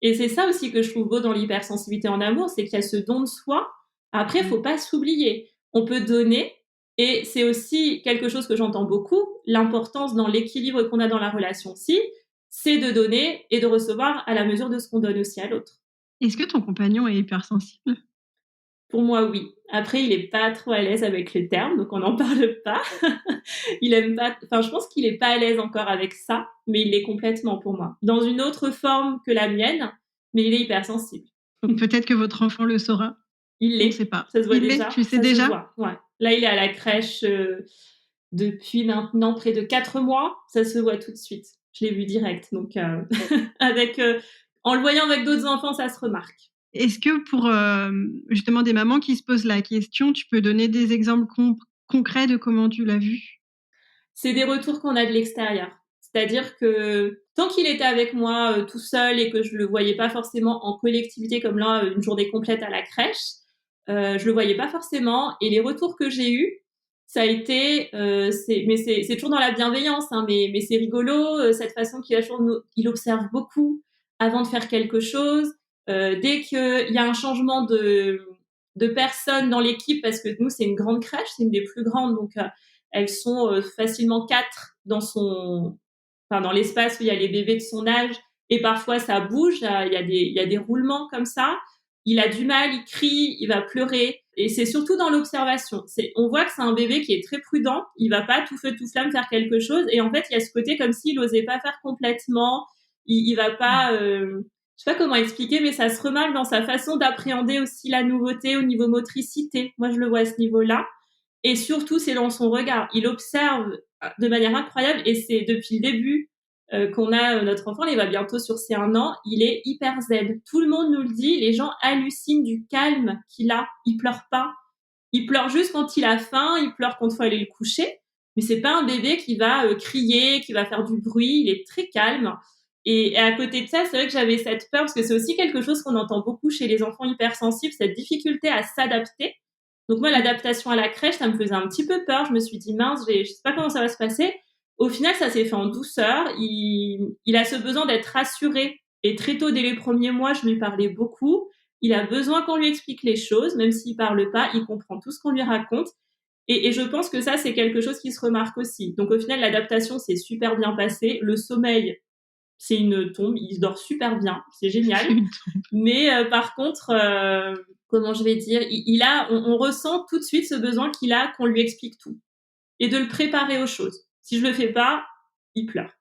Et c'est ça aussi que je trouve beau dans l'hypersensibilité en amour, c'est qu'il y a ce don de soi. Après, il faut pas s'oublier. On peut donner, et c'est aussi quelque chose que j'entends beaucoup, l'importance dans l'équilibre qu'on a dans la relation aussi, c'est de donner et de recevoir à la mesure de ce qu'on donne aussi à l'autre. Est-ce que ton compagnon est hypersensible? Pour moi, oui. Après, il est pas trop à l'aise avec les termes, donc on n'en parle pas. Il aime pas, enfin, je pense qu'il est pas à l'aise encore avec ça, mais il l'est complètement pour moi. Dans une autre forme que la mienne, mais il est hypersensible. Donc peut-être que votre enfant le saura, Il on ne sait l'est, pas. ça se voit Il l'est? déjà, Tu sais ça se déjà? voit, ouais. Là, il est à la crèche depuis maintenant près de 4 mois, ça se voit tout de suite. Je l'ai vu direct, donc avec, en le voyant avec d'autres enfants, ça se remarque. Est-ce que pour, justement des mamans qui se posent la question, tu peux donner des exemples concrets de comment tu l'as vu? C'est des retours qu'on a de l'extérieur. C'est-à-dire que tant qu'il était avec moi tout seul et que je le voyais pas forcément en collectivité comme là, une journée complète à la crèche, je le voyais pas forcément. Et les retours que j'ai eus, ça a été, c'est toujours dans la bienveillance, hein, mais c'est rigolo cette façon il observe beaucoup avant de faire quelque chose. Dès qu'il y a un changement de personnes dans l'équipe, parce que nous c'est une grande crèche, c'est une des plus grandes, donc elles sont facilement 4 dans l'espace où il y a les bébés de son âge, et parfois ça bouge, il y a des roulements comme ça. Il a du mal, il crie, il va pleurer, et c'est surtout dans l'observation. On voit que c'est un bébé qui est très prudent, il va pas tout feu tout flamme faire quelque chose, et en fait il y a ce côté comme s'il osait pas faire complètement, il va pas, je sais pas comment expliquer, mais ça se remarque dans sa façon d'appréhender aussi la nouveauté au niveau motricité. Moi je le vois à ce niveau-là. Et surtout, c'est dans son regard. Il observe de manière incroyable, et c'est depuis le début qu'on a notre enfant, il va bientôt sur ses 1 an, il est hyper zen. Tout le monde nous le dit, les gens hallucinent du calme qu'il a, il pleure pas. Il pleure juste quand il a faim, il pleure quand il faut aller le coucher, mais c'est pas un bébé qui va crier, qui va faire du bruit, il est très calme. Et à côté de ça, c'est vrai que j'avais cette peur, parce que c'est aussi quelque chose qu'on entend beaucoup chez les enfants hypersensibles, cette difficulté à s'adapter. Donc moi, l'adaptation à la crèche, ça me faisait un petit peu peur. Je me suis dit, mince, je sais pas comment ça va se passer. Au final, ça s'est fait en douceur. Il a ce besoin d'être rassuré. Et très tôt, dès les premiers mois, je lui parlais beaucoup. Il a besoin qu'on lui explique les choses, même s'il parle pas, il comprend tout ce qu'on lui raconte. Et je pense que ça, c'est quelque chose qui se remarque aussi. Donc au final, l'adaptation s'est super bien passée. Le sommeil, c'est une tombe, il dort super bien, c'est génial. Mais par contre, comment je vais dire, on ressent tout de suite ce besoin qu'il a qu'on lui explique tout et de le préparer aux choses. Si je le fais pas, il pleure.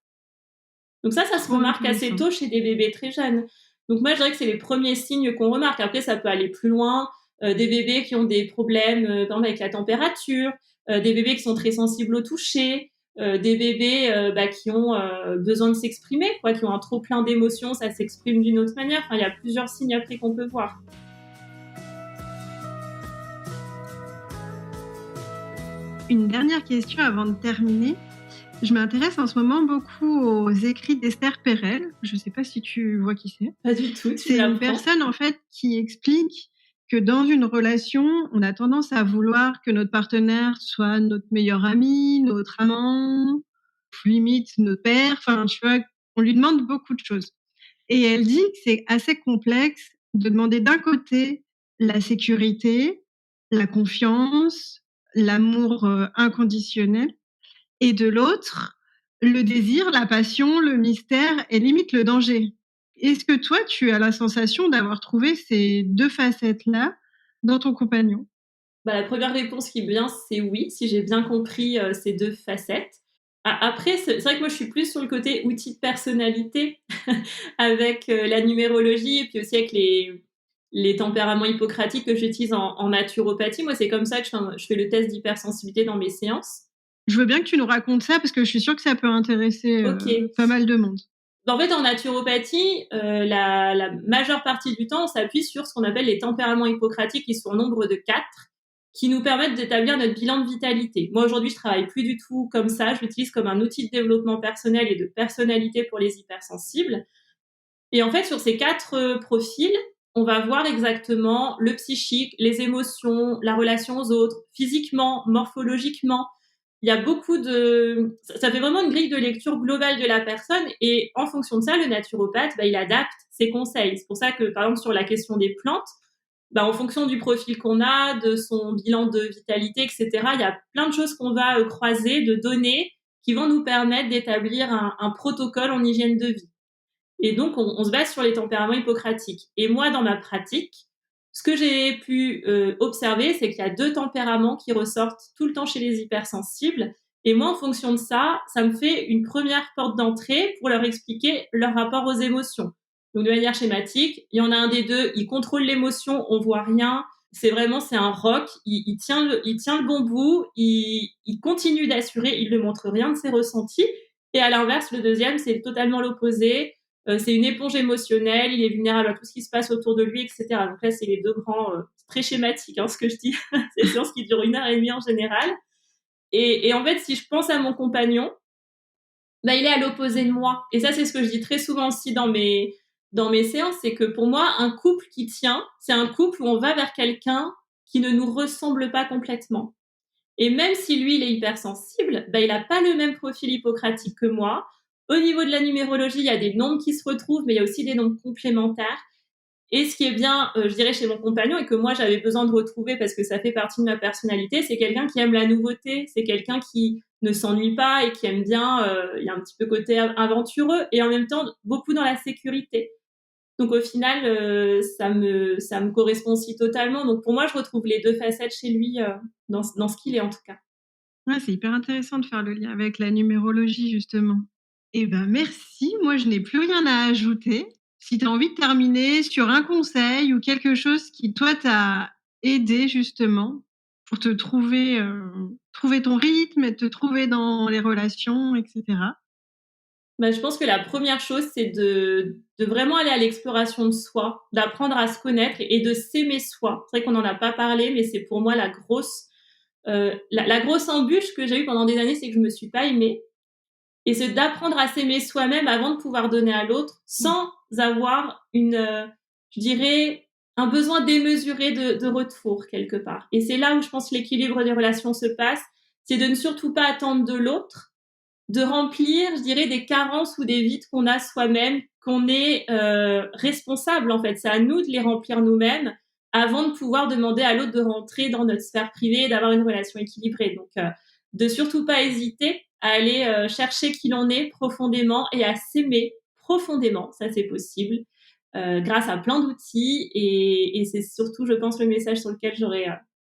Donc ça se remarque assez tôt chez des bébés très jeunes. Donc moi, je dirais que c'est les premiers signes qu'on remarque. Après, ça peut aller plus loin. Des bébés qui ont des problèmes, par exemple avec la température, des bébés qui sont très sensibles au toucher, des bébés qui ont besoin de s'exprimer, quoi, qui ont un trop plein d'émotions, ça s'exprime d'une autre manière. Enfin, il y a plusieurs signes après qu'on peut voir. Une dernière question avant de terminer. Je m'intéresse en ce moment beaucoup aux écrits d'Esther Perel. Je ne sais pas si tu vois qui c'est. Pas du tout. C'est une personne en fait qui explique que dans une relation, on a tendance à vouloir que notre partenaire soit notre meilleur ami, notre amant, limite notre père. Enfin, tu vois, on lui demande beaucoup de choses. Et elle dit que c'est assez complexe de demander d'un côté la sécurité, la confiance, l'amour inconditionnel, et de l'autre, le désir, la passion, le mystère et limite le danger. Est-ce que toi, tu as la sensation d'avoir trouvé ces deux facettes-là dans ton compagnon ? La première réponse qui me vient, c'est oui, si j'ai bien compris ces deux facettes. Après, c'est vrai que moi, je suis plus sur le côté outil de personnalité avec la numérologie et puis aussi avec les tempéraments hippocratiques que j'utilise en naturopathie. Moi, c'est comme ça que je fais le test d'hypersensibilité dans mes séances. Je veux bien que tu nous racontes ça parce que je suis sûre que ça peut intéresser pas mal de monde. En fait, en naturopathie, la majeure partie du temps, on s'appuie sur ce qu'on appelle les tempéraments hippocratiques, qui sont au nombre de 4, qui nous permettent d'établir notre bilan de vitalité. Moi, aujourd'hui, je travaille plus du tout comme ça. Je l'utilise comme un outil de développement personnel et de personnalité pour les hypersensibles. Et en fait, sur ces 4 profils, on va voir exactement le psychique, les émotions, la relation aux autres, physiquement, morphologiquement. Il y a beaucoup de... Ça fait vraiment une grille de lecture globale de la personne et en fonction de ça, le naturopathe, il adapte ses conseils. C'est pour ça que, par exemple, sur la question des plantes, en fonction du profil qu'on a, de son bilan de vitalité, etc., il y a plein de choses qu'on va croiser, de données qui vont nous permettre d'établir un protocole en hygiène de vie. Et donc, on se base sur les tempéraments hippocratiques. Et moi, dans ma pratique, ce que j'ai pu observer, c'est qu'il y a 2 tempéraments qui ressortent tout le temps chez les hypersensibles. Et moi, en fonction de ça, ça me fait une première porte d'entrée pour leur expliquer leur rapport aux émotions. Donc, de manière schématique, il y en a un des deux, il contrôle l'émotion, on voit rien. C'est un roc, il tient le bon bout, il continue d'assurer, il ne montre rien de ses ressentis. Et à l'inverse, le deuxième, c'est totalement l'opposé. C'est une éponge émotionnelle, il est vulnérable à tout ce qui se passe autour de lui, etc. Donc là, c'est les 2 grands, très schématique, ce que je dis. C'est une séance qui dure 1h30 en général. Et en fait, si je pense à mon compagnon, il est à l'opposé de moi. Et ça, c'est ce que je dis très souvent aussi dans mes séances, c'est que pour moi, un couple qui tient, c'est un couple où on va vers quelqu'un qui ne nous ressemble pas complètement. Et même si lui, il est hypersensible, il n'a pas le même profil hippocratique que moi. Au niveau de la numérologie, il y a des nombres qui se retrouvent, mais il y a aussi des nombres complémentaires. Et ce qui est bien, je dirais, chez mon compagnon, et que moi, j'avais besoin de retrouver parce que ça fait partie de ma personnalité, c'est quelqu'un qui aime la nouveauté, c'est quelqu'un qui ne s'ennuie pas et qui aime bien, il y a un petit peu côté aventureux, et en même temps, beaucoup dans la sécurité. Donc au final, ça me correspond aussi totalement. Donc pour moi, je retrouve les 2 facettes chez lui dans ce qu'il est en tout cas. Ouais, c'est hyper intéressant de faire le lien avec la numérologie justement. Eh ben merci, moi je n'ai plus rien à ajouter. Si tu as envie de terminer sur un conseil ou quelque chose qui toi t'a aidé justement pour te trouver trouver ton rythme et te trouver dans les relations, etc. Je pense que la première chose, c'est de vraiment aller à l'exploration de soi, d'apprendre à se connaître et de s'aimer soi. C'est vrai qu'on n'en a pas parlé, mais c'est pour moi la grosse embûche que j'ai eue pendant des années, c'est que je me suis pas aimée. Et c'est d'apprendre à s'aimer soi-même avant de pouvoir donner à l'autre sans avoir je dirais, un besoin démesuré de retour quelque part. Et c'est là où je pense que l'équilibre des relations se passe, c'est de ne surtout pas attendre de l'autre, de remplir, je dirais, des carences ou des vides qu'on a soi-même, qu'on est responsable en fait. C'est à nous de les remplir nous-mêmes avant de pouvoir demander à l'autre de rentrer dans notre sphère privée et d'avoir une relation équilibrée. Donc, de surtout pas hésiter à aller chercher qui l'on est profondément et à s'aimer profondément. Ça, c'est possible grâce à plein d'outils. Et c'est surtout, je pense, le message sur lequel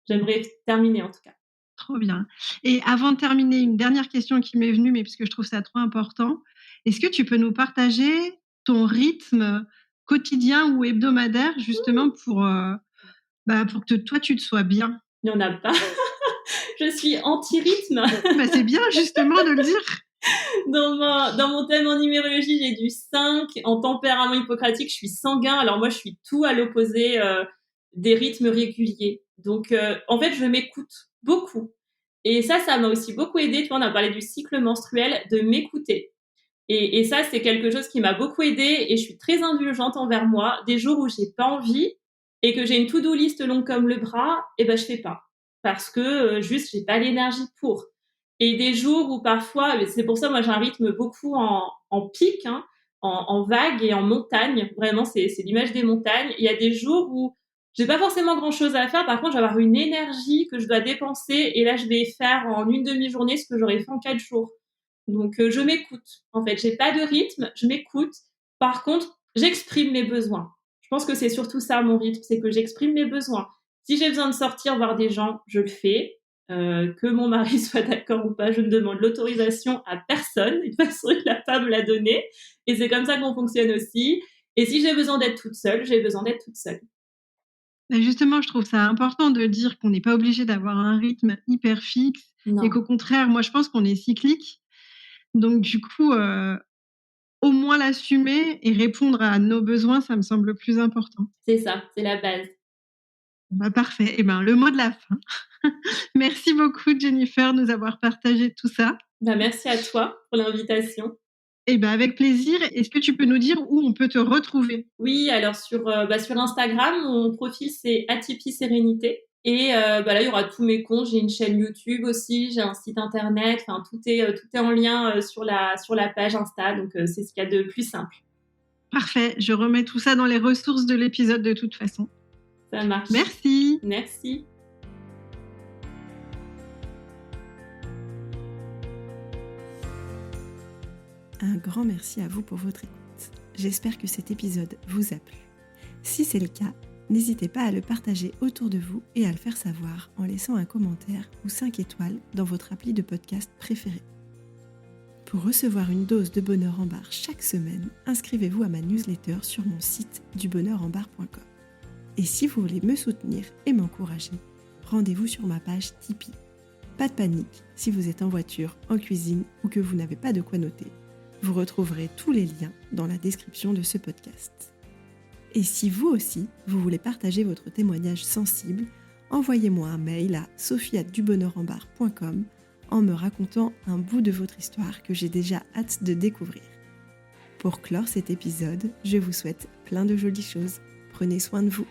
j'aimerais terminer en tout cas. Trop bien. Et avant de terminer, une dernière question qui m'est venue, mais parce que je trouve ça trop important. Est-ce que tu peux nous partager ton rythme quotidien ou hebdomadaire, justement, pour que toi, tu te sois bien? Il n'y en a pas. Je suis anti-rythme. C'est bien, justement, de le dire. Dans mon thème en numérologie, j'ai du 5. En tempérament hippocratique, je suis sanguin. Alors moi, je suis tout à l'opposé des rythmes réguliers. Donc, en fait, je m'écoute beaucoup. Et ça m'a aussi beaucoup aidé. Tu vois, on a parlé du cycle menstruel, de m'écouter. Et ça, c'est quelque chose qui m'a beaucoup aidée. Et je suis très indulgente envers moi. Des jours où j'ai pas envie et que j'ai une to-do list longue comme le bras, je fais pas. Parce que juste, j'ai pas l'énergie pour. Et des jours où parfois, c'est pour ça, moi, j'ai un rythme beaucoup en pic, hein, en vague et en montagne. Vraiment, c'est l'image des montagnes. Il y a des jours où j'ai pas forcément grand chose à faire. Par contre, je vais avoir une énergie que je dois dépenser. Et là, je vais faire en une demi-journée ce que j'aurais fait en 4 jours. Donc, je m'écoute. En fait, j'ai pas de rythme, je m'écoute. Par contre, j'exprime mes besoins. Je pense que c'est surtout ça, mon rythme, c'est que j'exprime mes besoins. Si j'ai besoin de sortir voir des gens, je le fais. Que mon mari soit d'accord ou pas, je ne demande l'autorisation à personne. De toute façon, il n'a pas à me la donner. Et c'est comme ça qu'on fonctionne aussi. Et si j'ai besoin d'être toute seule, j'ai besoin d'être toute seule. Justement, je trouve ça important de dire qu'on n'est pas obligé d'avoir un rythme hyper fixe et qu'au contraire, moi, je pense qu'on est cyclique. Donc, du coup, au moins l'assumer et répondre à nos besoins, ça me semble le plus important. C'est ça, c'est la base. Parfait. Le mot de la fin. Merci beaucoup, Jennifer, de nous avoir partagé tout ça. Merci à toi pour l'invitation. Avec plaisir. Est-ce que tu peux nous dire où on peut te retrouver? Oui, alors sur Instagram, mon profil c'est Atypie Sérénité. Et là, il y aura tous mes comptes. J'ai une chaîne YouTube aussi, j'ai un site internet. Enfin, tout est en lien sur la page Insta. Donc, c'est ce qu'il y a de plus simple. Parfait. Je remets tout ça dans les ressources de l'épisode de toute façon. Ça marche. Merci. Merci. Un grand merci à vous pour votre écoute. J'espère que cet épisode vous a plu. Si c'est le cas, n'hésitez pas à le partager autour de vous et à le faire savoir en laissant un commentaire ou 5 étoiles dans votre appli de podcast préféré. Pour recevoir une dose de bonheur en barre chaque semaine, inscrivez-vous à ma newsletter sur mon site dubonheurenbarre.com. Et si vous voulez me soutenir et m'encourager, rendez-vous sur ma page Tipeee. Pas de panique, si vous êtes en voiture, en cuisine ou que vous n'avez pas de quoi noter. Vous retrouverez tous les liens dans la description de ce podcast. Et si vous aussi, vous voulez partager votre témoignage sensible, envoyez-moi un mail à sophie@dubonheurenbarre.com en me racontant un bout de votre histoire que j'ai déjà hâte de découvrir. Pour clore cet épisode, je vous souhaite plein de jolies choses. Prenez soin de vous.